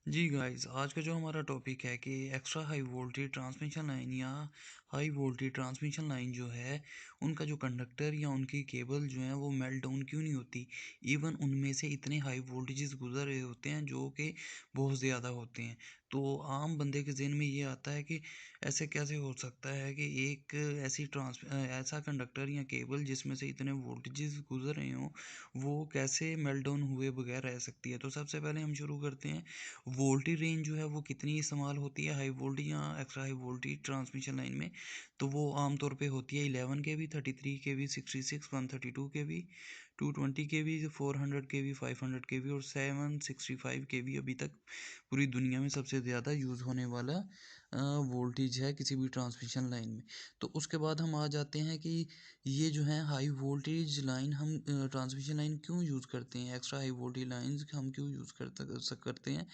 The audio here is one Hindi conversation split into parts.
जी गाइस, आज का जो हमारा टॉपिक है कि extra high voltage transmission line या हाई वोल्टेज ट्रांसमिशन लाइन जो है, उनका जो कंडक्टर या उनकी केबल जो है वो मेल्ट डाउन क्यों नहीं होती। इवन उनमें से इतने हाई वोल्टेजेस गुजर रहे होते हैं जो कि बहुत ज़्यादा होते हैं। तो आम बंदे के जहन में ये आता है कि ऐसे कैसे हो सकता है कि एक ऐसा कंडक्टर या केबल जिसमें से इतने वोल्टेजेस गुजर रहे हों, वो कैसे मेल्ट डाउन हुए बगैर रह सकती है। तो सबसे पहले हम शुरू करते हैं, वोल्टेज रेंज जो है वो कितनी इस्तेमाल होती है हाई वोल्टेज या extra high voltage transmission line में। तो वो आमतौर पे होती है 11 kV, 33 kV, 66, 132 kV, 220 kV, 400 kV, 500 kV और 765 kV अभी तक पूरी दुनिया में सबसे ज़्यादा यूज़ होने वाला वोल्टेज है किसी भी ट्रांसमिशन लाइन में। तो उसके बाद हम आ जाते हैं कि ये जो है हाई वोल्टेज लाइन हम ट्रांसमिशन लाइन क्यों यूज़ करते हैं, एक्स्ट्रा हाई वोल्टेज लाइंस हम क्यों यूज़ करते हैं।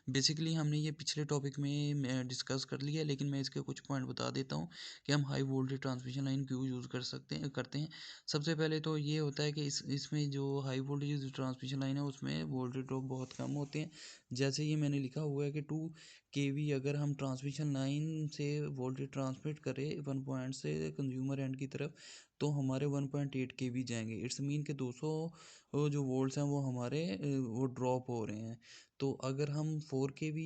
बेसिकली हमने ये पिछले टॉपिक में डिस्कस कर लिया, लेकिन मैं इसके कुछ पॉइंट बता देता हूँ कि हम हाई वोल्टेज ट्रांसमिशन लाइन क्यों यूज़ करते हैं। सबसे पहले तो ये होता है कि इसमें जो हाई वोल्टेज ट्रांसमिशन लाइन है उसमें वोल्टेज ड्रॉप बहुत कम होते हैं। जैसे ये मैंने लिखा हुआ है कि 2 kV अगर हम ट्रांसमिशन लाइन से वोल्टेज ट्रांसमिट करें 1 पॉइंट से कंज्यूमर एंड की तरफ, तो हमारे 1.8 kV जाएंगे। इट्स मीन के 200 जो वोल्ट्स हैं वो हमारे वो ड्रॉप हो रहे हैं। तो अगर हम 4 kV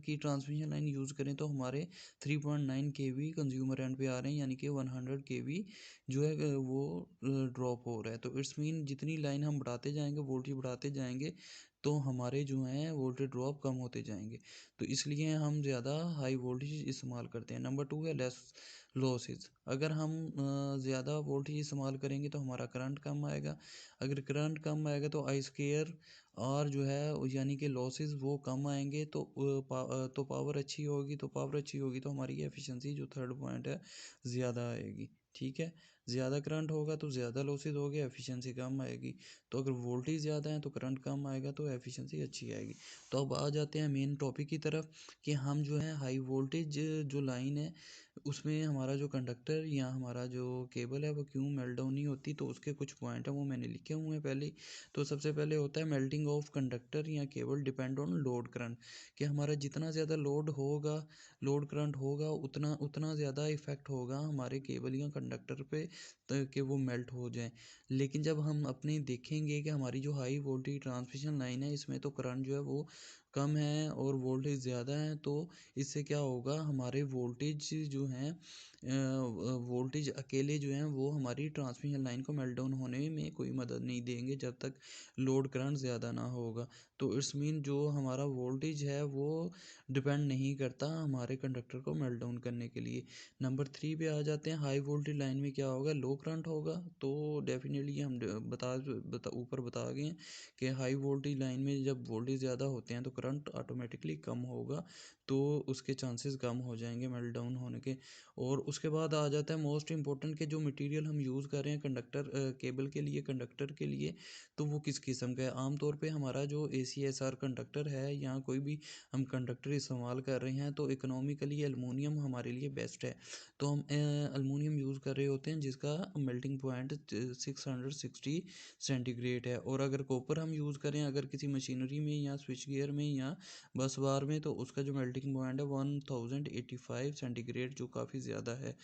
की ट्रांसमिशन लाइन यूज़ करें तो हमारे 3.9 kV कंज्यूमर एंड पे आ रहे हैं, यानी कि 100 kV जो है वो ड्रॉप हो रहा है। तो इट्स मीन जितनी लाइन हम बढ़ाते जाएंगे, वोल्टेज बढ़ाते जाएंगे, तो हमारे जो हैं वोल्टेज ड्रॉप कम होते जाएंगे। तो इसलिए हम ज़्यादा हाई वोल्टेज इस्तेमाल करते हैं। नंबर 2 है लेस लॉसेस। अगर हम ज़्यादा वोल्टेज इस्तेमाल करेंगे तो हमारा करंट कम आएगा। अगर करंट कम आएगा तो आई स्क्वेयर और जो है यानी कि लॉसेस वो कम आएंगे, तो तो पावर अच्छी होगी। तो पावर अच्छी होगी तो हमारी एफिशिएंसी जो थर्ड पॉइंट है ज़्यादा आएगी। ठीक है, ज़्यादा करंट होगा तो ज़्यादा लॉसेस होगी, एफिशिएंसी कम आएगी। तो अगर वोल्टेज ज़्यादा है तो करंट कम आएगा तो एफिशिएंसी अच्छी आएगी। तो अब आ जाते हैं मेन टॉपिक की तरफ कि हम जो है हाई वोल्टेज जो लाइन है उसमें हमारा जो कंडक्टर या हमारा जो केबल है वो क्यों मेल्ट डाउन नहीं होती। तो उसके कुछ पॉइंट हैं वो मैंने लिखे हुए हैं पहले ही। तो सबसे पहले होता है मेल्टिंग ऑफ कंडक्टर या cable depend on load current, कि हमारा जितना ज़्यादा लोड होगा, लोड करंट होगा, उतना उतना ज़्यादा इफेक्ट होगा हमारे केबल या कंडक्टर पे कि वो मेल्ट हो जाए। लेकिन जब हम अपने देखेंगे कि हमारी जो हाई वोल्टेज ट्रांसमिशन लाइन है इसमें तो करंट जो है वो कम है और वोल्टेज ज़्यादा है, तो इससे क्या होगा, हमारे वोल्टेज जो हैं वोल्टेज अकेले जो हैं वो हमारी ट्रांसमिशन लाइन को मेल्ट डाउन होने में कोई मदद नहीं देंगे जब तक लोड करंट ज़्यादा ना होगा। तो इट्स मीन जो हमारा वोल्टेज है वो डिपेंड नहीं करता हमारे कंडक्टर को मेल्ट डाउन करने के लिए। नंबर 3 पे आ जाते हैं, हाई वोल्टेज लाइन में क्या होगा, लो करंट होगा। तो डेफिनेटली हम ऊपर बता गए हैं कि हाई वोल्टेज लाइन में जब वोल्टेज ज़्यादा होते हैं तो करंट ऑटोमेटिकली कम होगा, तो उसके चांसेस कम हो जाएंगे मेल्ट डाउन होने के। और उसके बाद आ जाता है मोस्ट इंपॉर्टेंट के जो मटेरियल हम यूज़ कर रहे हैं कंडक्टर केबल के लिए, कंडक्टर के लिए, तो वो किस किस्म का है। आमतौर पे हमारा जो ACSR कंडक्टर है या कोई भी हम कंडक्टर इस्तेमाल कर रहे हैं तो इकोनॉमिकली एलुमिनियम हमारे लिए बेस्ट है। तो हम एलुमिनियम यूज़ कर रहे होते हैं जिसका मेल्टिंग पॉइंट 660 सेंटीग्रेड है। और अगर कॉपर हम यूज़ करें अगर किसी मशीनरी में या स्विच गियर में या बस बार में, तो उसका जो मेल्टिंग पॉइंट है 1085 सेंटीग्रेड, जो काफ़ी ज़्यादा है।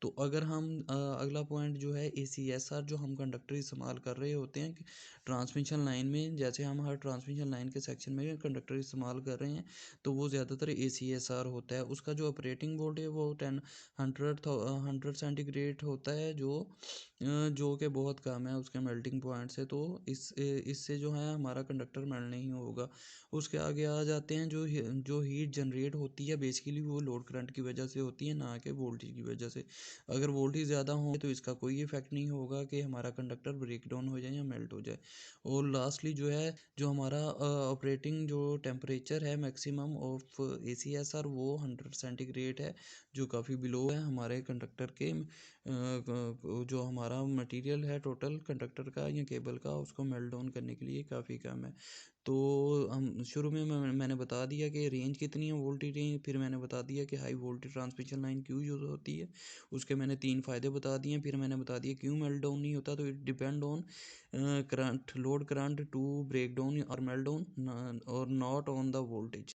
तो अगर हम अगला पॉइंट जो है ACSR जो हम कंडक्टर इस्तेमाल कर रहे होते हैं ट्रांसमिशन लाइन में, जैसे हम हर ट्रांसमिशन लाइन के सेक्शन में कंडक्टर इस्तेमाल कर रहे हैं, तो वो ज़्यादातर ACSR होता है। उसका जो ऑपरेटिंग वोल्ट है वो 100 सेंटीग्रेड होता है, जो कि बहुत कम है उसके मेल्टिंग पॉइंट से। तो इससे जो है हमारा कंडक्टर मेल्ट नहीं होगा। उसके आगे आ जाते हैं, जो हीट जनरेट होती है बेसिकली वो लोड करंट की वजह से होती है, ना कि वोल्टेज की वजह से। अगर वोल्टेज ज़्यादा हो तो इसका कोई इफेक्ट नहीं होगा कि हमारा कंडक्टर ब्रेक डाउन हो जाए या मेल्ट हो जाए। और लास्टली जो है, जो हमारा ऑपरेटिंग जो टेम्परेचर है मैक्सिमम ऑफ ACSR वो 100 सेंटीग्रेड है, जो काफ़ी बिलो है हमारे कंडक्टर के जो हमारा मटेरियल है टोटल कंडक्टर का या केबल का उसको मेल्ट डाउन करने के लिए काफ़ी कम है। तो हम शुरू में मैंने बता दिया कि रेंज कितनी है, वोल्टेज रेंज, फिर मैंने बता दिया कि हाई वोल्टेज ट्रांसमिशन लाइन क्यों यूज़ होती है, उसके मैंने 3 फ़ायदे बता दिए, फिर मैंने बता दिया क्यों मेल्ट डाउन नहीं होता, तो it depend on current, load current to break down और मेल्ट डाउन और नॉट ऑन द वोल्टेज।